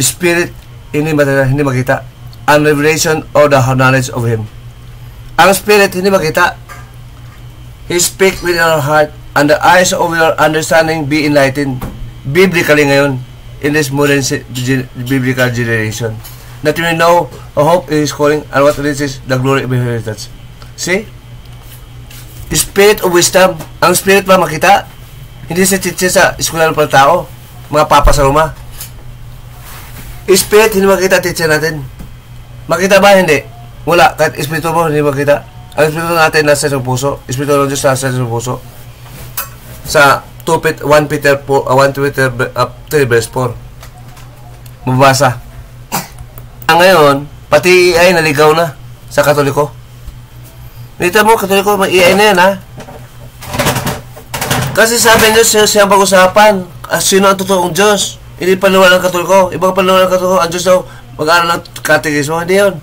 Spirit, hindi makita. And revelation of the knowledge of Him. Ang spirit, hindi makita. He speak within our heart, and the eyes of your understanding be enlightened. Biblically ngayon, in this modern biblical generation, that we know a hope is calling, and what it is the glory of inheritance. See? Spirit of wisdom. Ang spirit ba makita? Hindi sa teacher sa eskwela ng tao, mga papa sa Roma. Spirit, hindi makita teacher natin. Makita ba? Hindi. Wala. Kahit espiritu mo, hindi makita. Ang espiritu natin nasa isang puso. Espiritu ng Diyos nasa isang puso. Sa 1 Peter 3 verse 4. Mabasa. Ang ngayon, pati AI naligaw na sa Katoliko. Nita mo, Katoliko, may AI na yan, ha? Kasi sabi niyo, siya ang pag-usapan. Sino ang totoong Diyos? Hindi paniwala ng Katoliko. Ibang paniwala ng Katoliko, ang Diyos daw, mag-aaral ng katekismo. Hindi yun.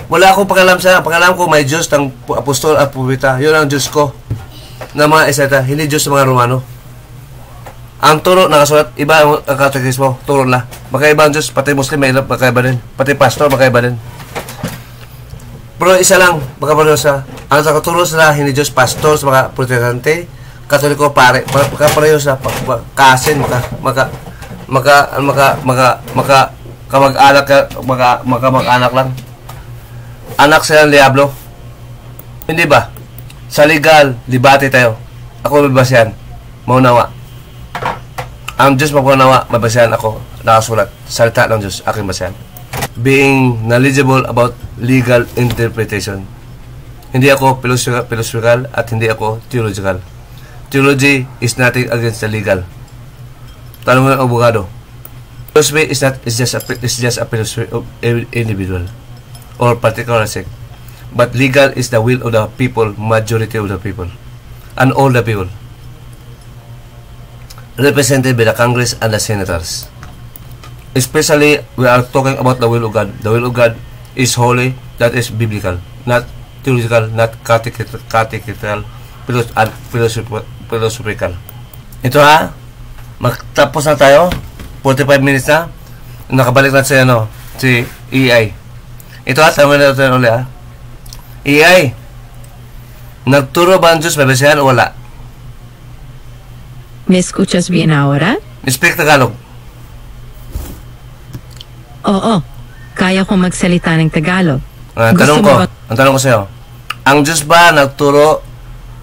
Wala akong pag-alam sa, pag-alam ko may Diyos ng apostol at propeta. Yun ang Diyos ko. Na mga iseta, hindi Diyos ng mga Romano. Ang turo, nakasulat, iba ang katekismo, turo na. Magkaiba ang Diyos, pati Muslim, may magkaiba din. Pati pastor, magkaiba din. Pero isa lang, magkapalo sa, ang nakaturo sila, hindi Diyos, pastor sa mga protestante, Katoliko, pare, magkapareho sa kasin, kamag-anak lang. Anak sila ng Diablo. Hindi ba? Sa legal, debate tayo. Ako mababasehan. Maunawa. Ang Diyos magpaunawa, mabasehan ako. Nakasulat. Salita ng Diyos, aking basehan. Being knowledgeable about legal interpretation. Hindi ako philosophical at hindi ako theological. Theology is nothing against the legal. Tanong mo ng abogado. Philosophy is just a philosophy of individual. or particular sect. But legal is the will of the people, majority of the people, and all the people, represented by the Congress and the senators. Especially, we are talking about the will of God. The will of God is holy, that is biblical, not theological, not catechetical, philosophical. Ito ha, magtapos na tayo, 45 minutes na, nakabalik na si EI. Ito ha, tama na natin ulit ha. EI, nagturo ba ang Diyos may basehan o wala? ¿Me escuchas bien ahora? Speak Tagalog. Oo, kaya kong magsalita ng Tagalog. Ang tanong ko sa'yo, ang Diyos ba nagturo,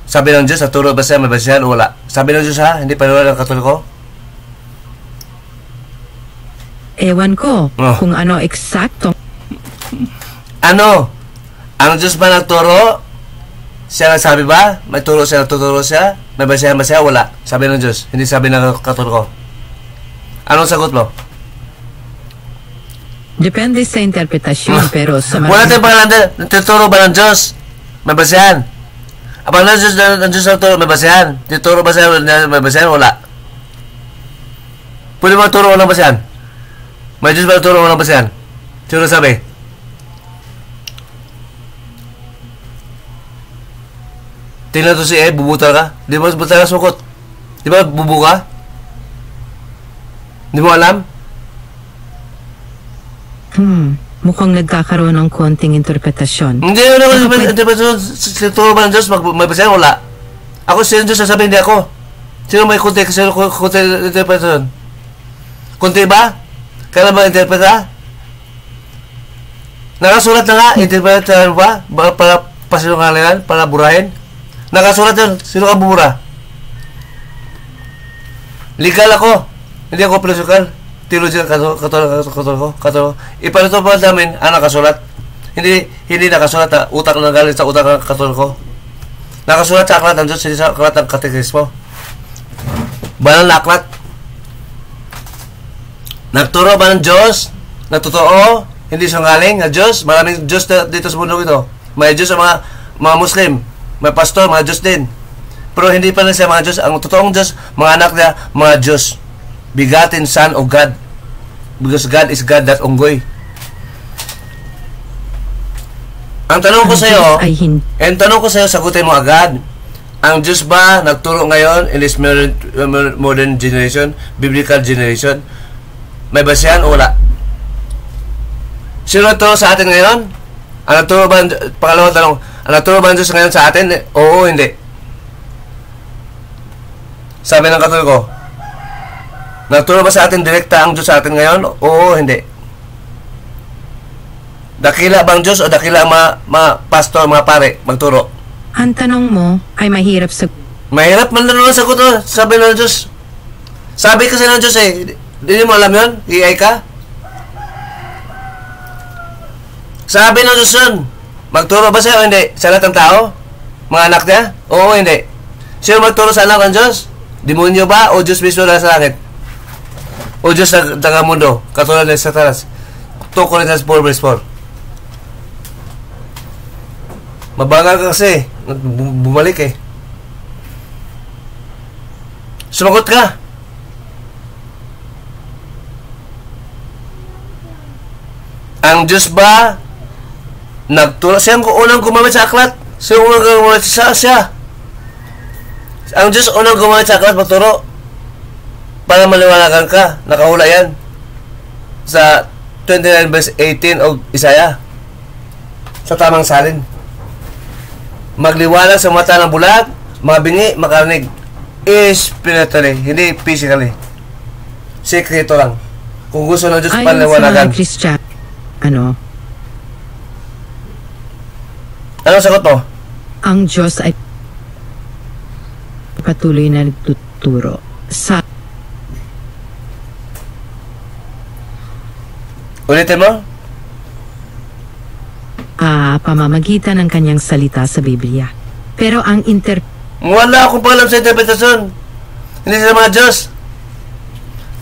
sabi ng Diyos, nagturo ba siya may basehan o wala? Sabi ng Diyos ha, hindi paniwala ng Katoliko? Ewan ko kung ano eksakto. Ano? Ang Diyos ba nagturo? Siya nagsabi ba? May turo siya, nagtuturo siya? May basehan ba siya? Wala. Sabi ng Diyos, hindi sabi ng Katoliko. Anong sagot mo? Depende sa interpretasyon, pero sa wala tayong pangalan, nagtuturo ba ng Diyos? May basehan. Abang ng Diyos nagturo, may basehan. Nagtuturo ba siya, may basehan? Wala. Pwede mo nagturo ng basehan? May Diyos ba nagturo ng basehan? Sino sabi? Tingnan to si bubutal ka? Di ba bubutal ka sukot? Di ba bubu ka? Di mo alam? Mukhang nagkakaroon ng konting interpretasyon. Hindi naman interpretasyon. Turo ba ng Diyos? May basehan? Wala. Ako sino Diyos sasabihin, hindi ako. Sino may konti? Sino konti interpretasyon? Konti ba? Kailan ba interpreta? Nakasulat na nga. Interpretahan ba? Para pasinungalingan? Para burahin? Nakasulat yun. Sino ka bumura? Legal ako. Hindi ako philosophical. Theological Katoliko. Ipanito pa namin ang nakasulat. Hindi nakasulat na utak na galing sa utak ng Katoliko. Nakasulat sa aklat ng Diyos, hindi sa aklat ng katekismo. Banal na aklat. Nagturo ba ng Diyos na totoo? Hindi sanggaling na Diyos? Maraming Diyos dito sa mundo ito. May Diyos sa mga Muslim. May pastor, mga Diyos din. Pero hindi pa na siya mga Diyos. Ang totoong Diyos, mga anak niya, mga Diyos. Begotten Son of God. Because God is God that unggoy. Ang tanong ko sa iyo, sagutin mo agad. Ang Diyos ba nagturo ngayon in this modern generation, biblical generation? May basehan o wala? Sino nagturo sa atin ngayon? Ang nagturo ba, pangalawang tanong, ang nagturo ba ang Diyos ngayon sa atin? Oo, hindi. Sabi ng Katoliko, nagturo ba sa atin direkta ang Diyos sa atin ngayon? Oo, hindi. Dakila bang Diyos o dakila mga pastor, mga pare, magturo? Ang tanong mo ay mahirap sa... Mahirap man lang sagot. Sabi ng Diyos. Sabi kasi ng Diyos hindi mo alam yun? EI ka? Sabi ng Diyos yun. Magturo ba siya o hindi? Sa lahat ng tao? Mga anak niya? Oo, hindi. Sino magturo sa anak ng Diyos? Demonyo ba o Diyos mismo na sa langit? O Diyos ng mundo? Katulad ng Satanas. 2 Corinthians 4 verse 4. Mabangal ka kasi. Bumalik Sumagot ka. Ang Diyos ba nagturo? Siya ang unang gumamit sa aklat. Siya ang unang gumamit sa siya. Ang Diyos unang gumamit sa aklat magturo para maliwanagan ka. Nakahula yan sa 29 verse 18 of Isaiah. Sa tamang salin. Magliwanag sa mata ng bulag, mga bingi, makarinig. Spiritually, hindi physically. Sekreto lang. Kung gusto ng Diyos paliwanagan. Ayon sa Christian, Anong sagot mo? ang Diyos ay patuloy na nagtuturo sa... Ulitin mo? pamamagitan ng kanyang salita sa Biblia. Pero ang wala akong pakialam sa interpretasyon. Hindi sa mga Diyos.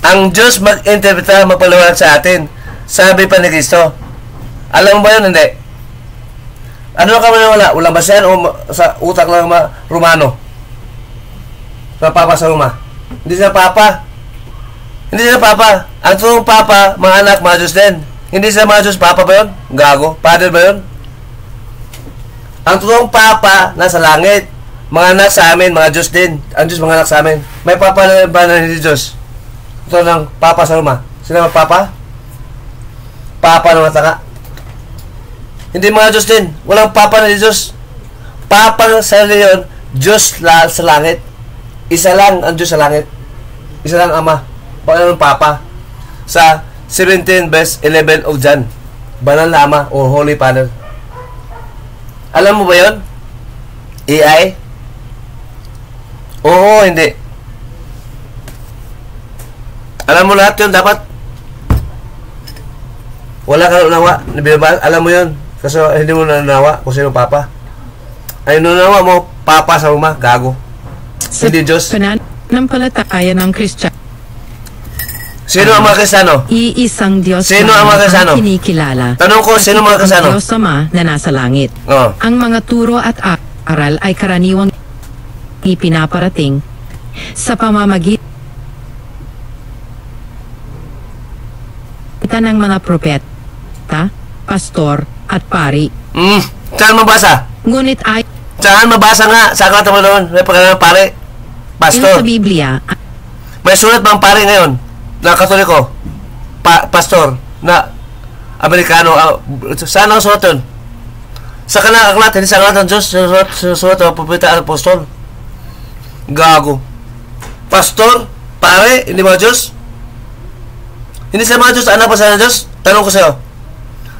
Ang Diyos mag-interpreta, magpaliwanag sa atin. Sabi pa ni Kristo. Alam mo ba yun? Hindi. Ano ka maniwala? Walang basehan o sa utak ng mga Romano? Sa Papa sa Roma? Hindi sila Papa. Hindi sila Papa. Ang totoong Papa, mga anak, mga Diyos din. Hindi sila mga Diyos. Papa ba yun? Gago. Father ba yun? Ang totoong Papa, nasa langit. Mga anak sa amin, mga Diyos din. Ang Diyos, mga anak sa amin. May Papa na ba na hindi Diyos? Ito ng Papa sa Roma. Sino mga Papa? Papa ng mataka. Hindi mga Diyos din. Walang Papa na Diyos. Papa sa leon, Diyos sa langit. Isa lang ang Diyos sa langit. Isa lang Ama. Paano ng Papa? Sa 17 verse 11 of John. Banal na Ama o Holy Father. Alam mo ba yun? AI? Oo, hindi. Alam mo lahat yun, dapat. Wala ka nawa. Alam mo yun. Kasi hindi mo nanawa kung sino Papa. Ay, nanawa mo, Papa sa Roma, gago. Hindi Diyos. Pananampalataya ng Kristiyano. Sino ang mga Kristiyano? Iisang Diyos Sino ang mga Kristiyano? kinikilala. Tanong ko, sino mga Kristiyano? Diyos Ama na nasa langit. Oh. Ang mga turo at aral ay karaniwang ipinaparating sa pamamagitan ng mga propeta, pastor, at pari. Saan mabasa? Ngunit ay Saan mabasa nga? Sa aklat mo doon? May pagkakaroon pare? Pastor. sa Biblia, May sulat bang pare ngayon? Na Katoliko? Pastor? Na Amerikano? Saan ang sulat yun? Sa kanang aklat, hindi sa aklat ng Diyos. Sulat ng propeta at apostol. Gago. Pastor? Pare? Hindi mga Diyos? Hindi sa mga Diyos, anak pa sa Diyos? Tanong ko sa'yo.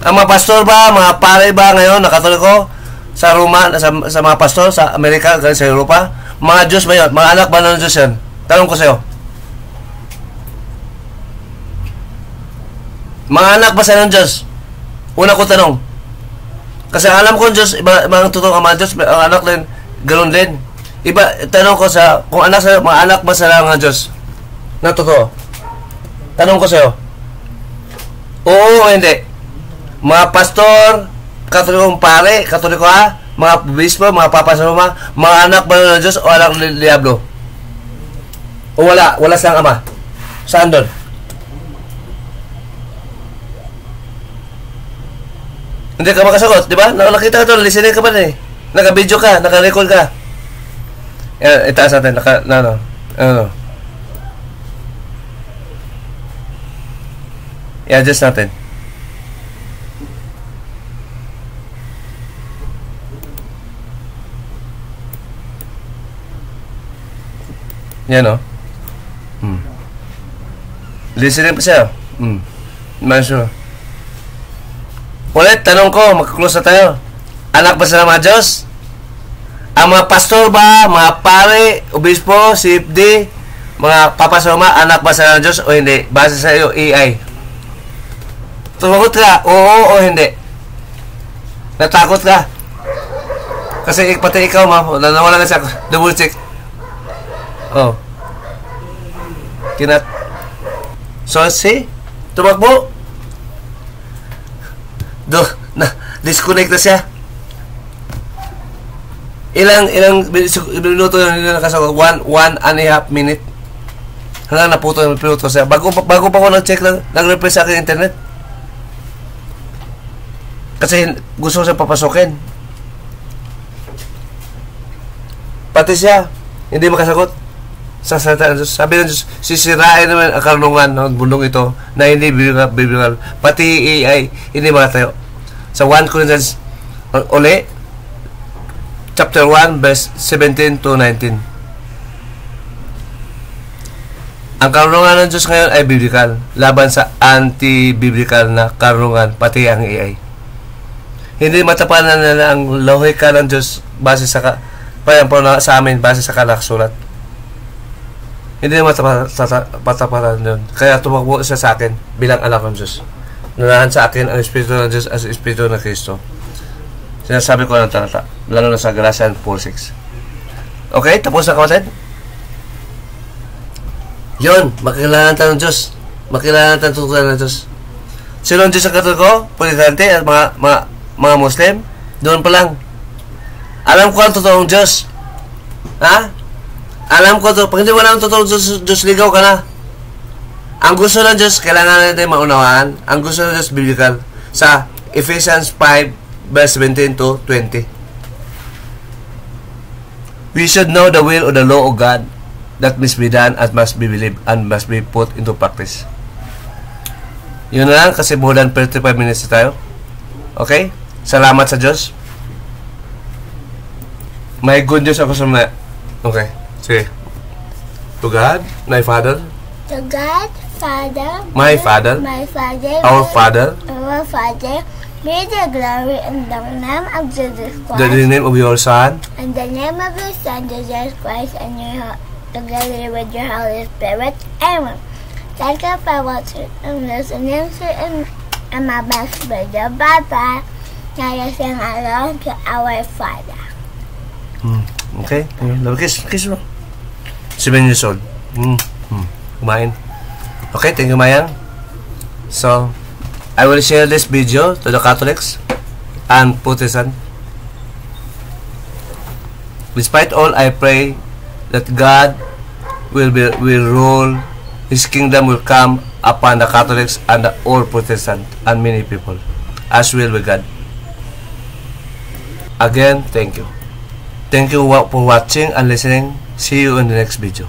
Ang mga pastor ba, mga pare ba ngayon na Katoliko? Sa Roma, sa mga pastor, sa Amerika, sa Europa? Mga Diyos ba yun? Mga anak ba ng Diyos yan? Tanong ko sa'yo. Mga anak ba sa ng Diyos? Una ko tanong. Kasi alam ko ang Diyos, iba ang totoong ama Diyos, ang anak din, ganoon din. Iba, tanong ko sa, kung anak sa, mga anak ba sa ng Diyos? Na totoo. Tanong ko sa'yo. Oo o hindi? Mga pastor, Katolikong pare, Katoliko ha, mga bispo, mga papa sa Roma, mga anak ba ng Diyos o anak ng Diablo? O wala? Wala silang ama? Saan doon? Hindi ka makasagot, di ba? Nakita ka doon, listening ka pa rin eh. Naka-video ka, naka-record ka. Yan, itaas natin, ano. I-adjust natin. Yan o. Listening pa siya. Sure. Ulit, tanong ko, magkaklose na tayo. Anak ba sila mga Diyos? Ang mga pastor ba, mga pare, obispo, CFD, mga papa sa Roma, anak ba sila ng Diyos o hindi? Base sa iyo, AI. Tumagot ka, oo o hindi? Natakot ka? Kasi pati ikaw, nawala na siya. Double check. Oh. So, see? Tumakbo. Disconnect na siya. Ilang minuto na nakasagot? 1.5 minute. Hanggang naputo yung pinuto siya. Bago pa ako nag-check, nag-reply sa akin internet. Kasi gusto siya papasokin. Pati siya, hindi makasagot sa salita ng Diyos. Sabi ng Diyos, sisirain naman ang karunungan ng bundong ito na hindi biblical. Pati AI, hindi makatayo. Sa 1 Corinthians, uli, chapter 1, verse 17 to 19. Ang karunungan ng Diyos ngayon ay biblical, laban sa anti-biblical na karunungan, pati ang AI. Hindi matapanan na ang lohika ng Diyos base sa sa amin, base sa kalaksulat. Hindi matapanan yun. Kaya tumakbo siya sa akin bilang anak ng Diyos. Nanahan sa akin ang Espiritu ng Diyos as Espiritu ng Kristo. Sinasabi ko ng talata, lalo na sa Galatians 4:6. Okay, tapos na kapatid? Yun, makilala natin ng Diyos. Makilala natin ng Diyos. Sino ang Diyos sa Katoliko? Protestante at mga Muslim? Doon pa lang. Alam ko ang totoong Diyos. Ha? Alam ko to. Pag hindi wala ang totoong Diyos, ligaw ka na. Ang gusto ng Diyos, kailangan natin maunawaan. Ang gusto ng Diyos, biblical. Sa Ephesians 5, verse 17 to 20. We should know the will or the law of God that must be done and must be believed and must be put into practice. Yun na lang, kasi more than 35 minutes na tayo. Okay? Salamat sa Diyos. May good news ako sa mga... Okay. Sige. To God, my Father. To God, Father. My Father. My Father. Our Father. Our Father. Be the glory in the name of Jesus Christ. In the name of your Son. In the name of your Son, Jesus Christ, and your together with your Holy Spirit. Amen. Thank you for watching and listening to my best video. Bye-bye. Now you sing along to our Father. Okay. Kiss mo. 7 years old. Kumain. Okay, thank you, Mayang. So, I will share this video to the Catholics and Protestants. Despite all, I pray that God will rule, His kingdom will come upon the Catholics and the all Protestants and many people, as will with God. Again, thank you. Thank you for watching and listening. See you in the next video.